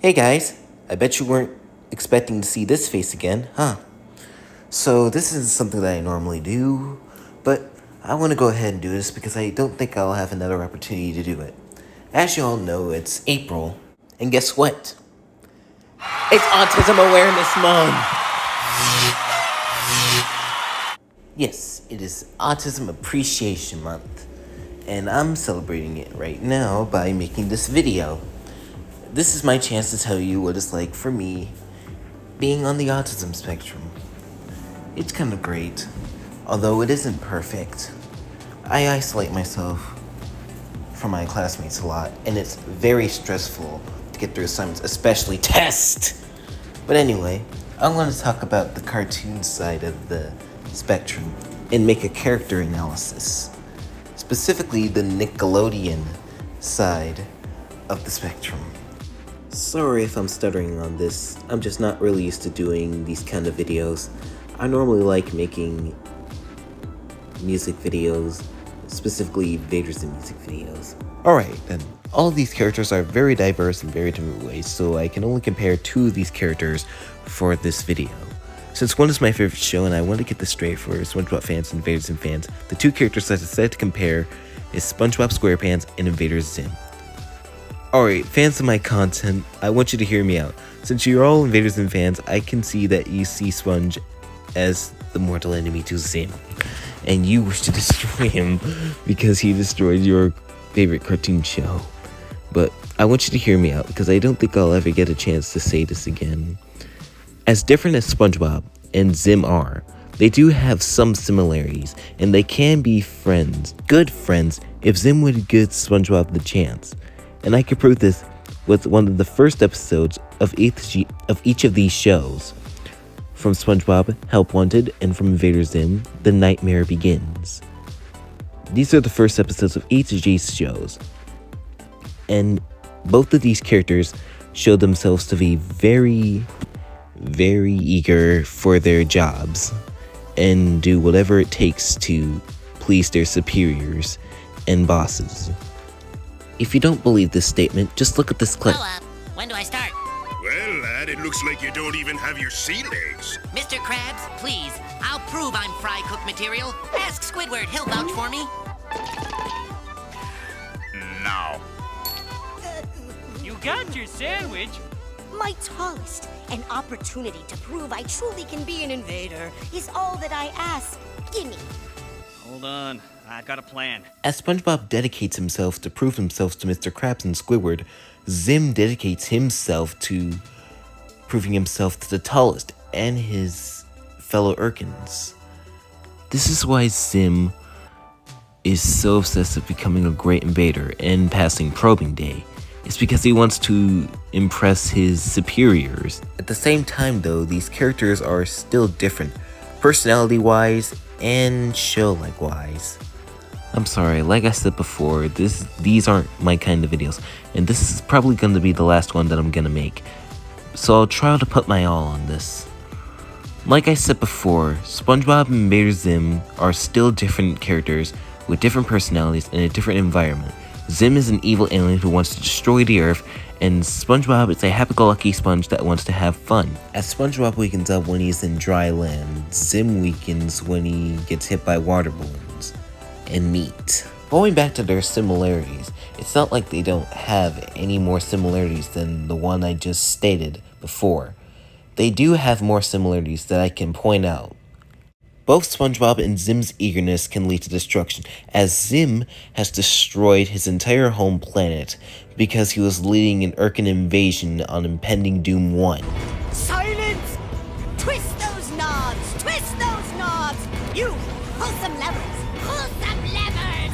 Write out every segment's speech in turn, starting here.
Hey guys, I bet you weren't expecting to see this face again, huh? So this isn't something that I normally do, but I want to go ahead and do this because I don't think I'll have another opportunity to do it. As you all know, it's April, and guess what? It's Autism Awareness Month! Yes, it is Autism Appreciation Month, and I'm celebrating it right now by making this video. This is my chance to tell you what it's like for me being on the autism spectrum. It's kind of great, although it isn't perfect. I isolate myself from my classmates a lot, and it's very stressful to get through assignments, especially tests. But anyway, I want to talk about the cartoon side of the spectrum and make a character analysis, specifically the Nickelodeon side of the spectrum. Sorry if I'm stuttering on this, I'm just not really used to doing these kind of videos. I normally like making music videos, specifically Vader's and music videos. Alright then, all of these characters are very diverse in very different ways, so I can only compare two of these characters for this video. Since one is my favorite show and I want to get this straight for SpongeBob fans and Invader Zim fans, the two characters I decided to compare is SpongeBob SquarePants and Invader Zim. Alright, fans of my content, I want you to hear me out. Since you're all Invader Zim fans, I can see that you see Sponge as the mortal enemy to Zim, and you wish to destroy him because he destroyed your favorite cartoon show. But I want you to hear me out because I don't think I'll ever get a chance to say this again. As different as SpongeBob and Zim are, they do have some similarities, and they can be friends, good friends, if Zim would give SpongeBob the chance. And I could prove this with one of the first episodes of each of these shows. From SpongeBob, Help Wanted, and from Invader Zim, The Nightmare Begins. These are the first episodes of each of these shows. And both of these characters show themselves to be very, very eager for their jobs and do whatever it takes to please their superiors and bosses. If you don't believe this statement, just look at this clip. When do I start? Well, lad, it looks like you don't even have your sea legs. Mr. Krabs, please. I'll prove I'm fry cook material. Ask Squidward, he'll vouch for me. Now. You got your sandwich. My tallest, an opportunity to prove I truly can be an invader is all that I ask. Gimme. Hold on, I've got a plan. As SpongeBob dedicates himself to prove himself to Mr. Krabs and Squidward, Zim dedicates himself to proving himself to the tallest and his fellow Urkins. This is why Zim is so obsessed with becoming a great invader and passing probing day. It's because he wants to impress his superiors. At the same time though, these characters are still different, personality-wise and show-like wise. I'm sorry, like I said before, these aren't my kind of videos, and this is probably going to be the last one that I'm going to make. So I'll try to put my all on this. Like I said before, SpongeBob and Invader Zim are still different characters with different personalities in a different environment. Zim is an evil alien who wants to destroy the Earth, and SpongeBob is a happy-go-lucky sponge that wants to have fun. As SpongeBob weakens up when he's in dry land, Zim weakens when he gets hit by water balloons and meat. Going back to their similarities, it's not like they don't have any more similarities than the one I just stated before. They do have more similarities that I can point out. Both SpongeBob and Zim's eagerness can lead to destruction, as Zim has destroyed his entire home planet because he was leading an Urkin invasion on Impending Doom 1. Silence! Twist those knobs! Twist those knobs! You! Pull some levers! Pull some levers!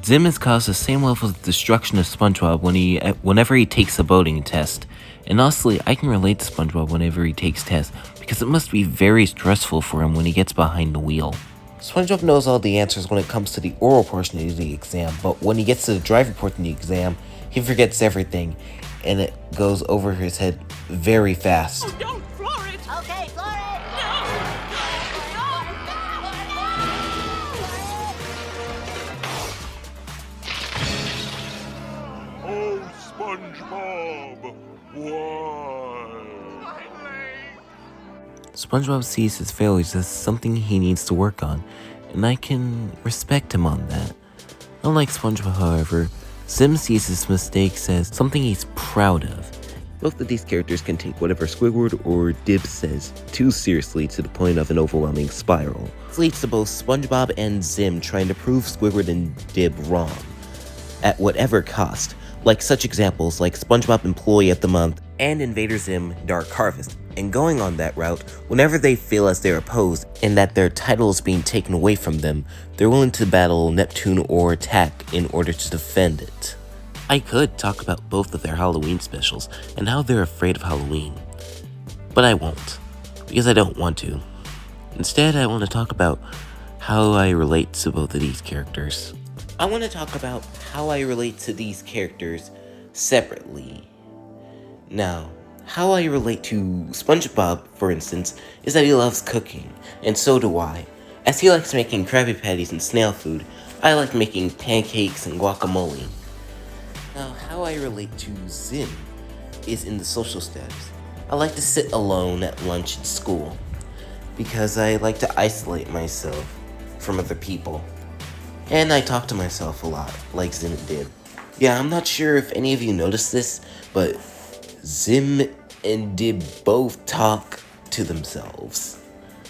Zim has caused the same level of destruction as SpongeBob whenever he takes a boating test. And honestly, I can relate to SpongeBob whenever he takes tests, because it must be very stressful for him when he gets behind the wheel. SpongeBob knows all the answers when it comes to the oral portion of the exam, but when he gets to the driving portion of the exam, he forgets everything, and it goes over his head very fast. Oh, don't floor it! Okay, floor it! Oh, SpongeBob, why? SpongeBob sees his failures as something he needs to work on, and I can respect him on that. Unlike SpongeBob, however, Zim sees his mistakes as something he's proud of. Both of these characters can take whatever Squidward or Dib says too seriously to the point of an overwhelming spiral. This leads to both SpongeBob and Zim trying to prove Squidward and Dib wrong, at whatever cost, like such examples like SpongeBob Employee of the Month and Invader Zim Dark Harvest. And going on that route, whenever they feel as they're opposed and that their title is being taken away from them, they're willing to battle Neptune or attack in order to defend it. I could talk about both of their Halloween specials and how they're afraid of Halloween, but I won't, because I don't want to. Instead, I want to talk about how I relate to both of these characters. I want to talk about how I relate to these characters separately. Now, how I relate to SpongeBob, for instance, is that he loves cooking, and so do I. As he likes making Krabby Patties and snail food, I like making pancakes and guacamole. Now, how I relate to Zim is in the social status. I like to sit alone at lunch at school, because I like to isolate myself from other people. And I talk to myself a lot, like Zim did. Yeah, I'm not sure if any of you noticed this, but Zim and Dib both talk to themselves.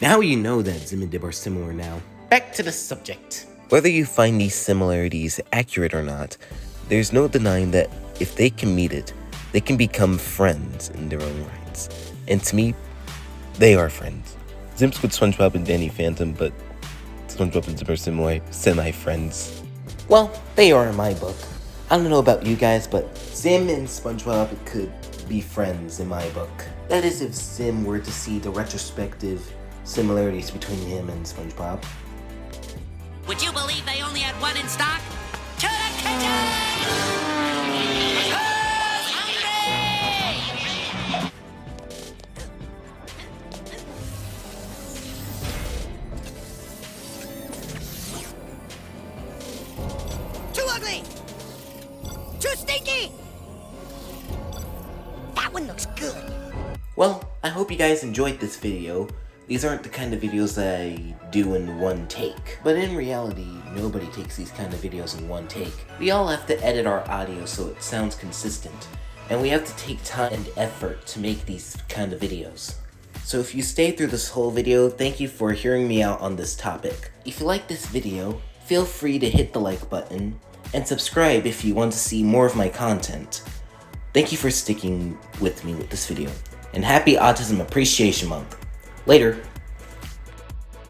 Now you know that Zim and Dib are similar now. Back to the subject. Whether you find these similarities accurate or not, there's no denying that if they can meet it, they can become friends in their own rights. And to me, they are friends. Zim's with SpongeBob and Danny Phantom, but SpongeBob and Zim are semi-friends. Well, they are in my book. I don't know about you guys, but Zim and SpongeBob could be friends in my book. That is if Zim were to see the retrospective similarities between him and SpongeBob. Would you believe they only had one in stock? To the kitchen! Who's hungry? Too ugly! Too stinky! That one looks good. Well, I hope you guys enjoyed this video. These aren't the kind of videos that I do in one take. But in reality, nobody takes these kind of videos in one take. We all have to edit our audio so it sounds consistent. And we have to take time and effort to make these kind of videos. So if you stayed through this whole video, thank you for hearing me out on this topic. If you like this video, feel free to hit the like button and subscribe if you want to see more of my content. Thank you for sticking with me with this video. And happy Autism Appreciation Month. Later.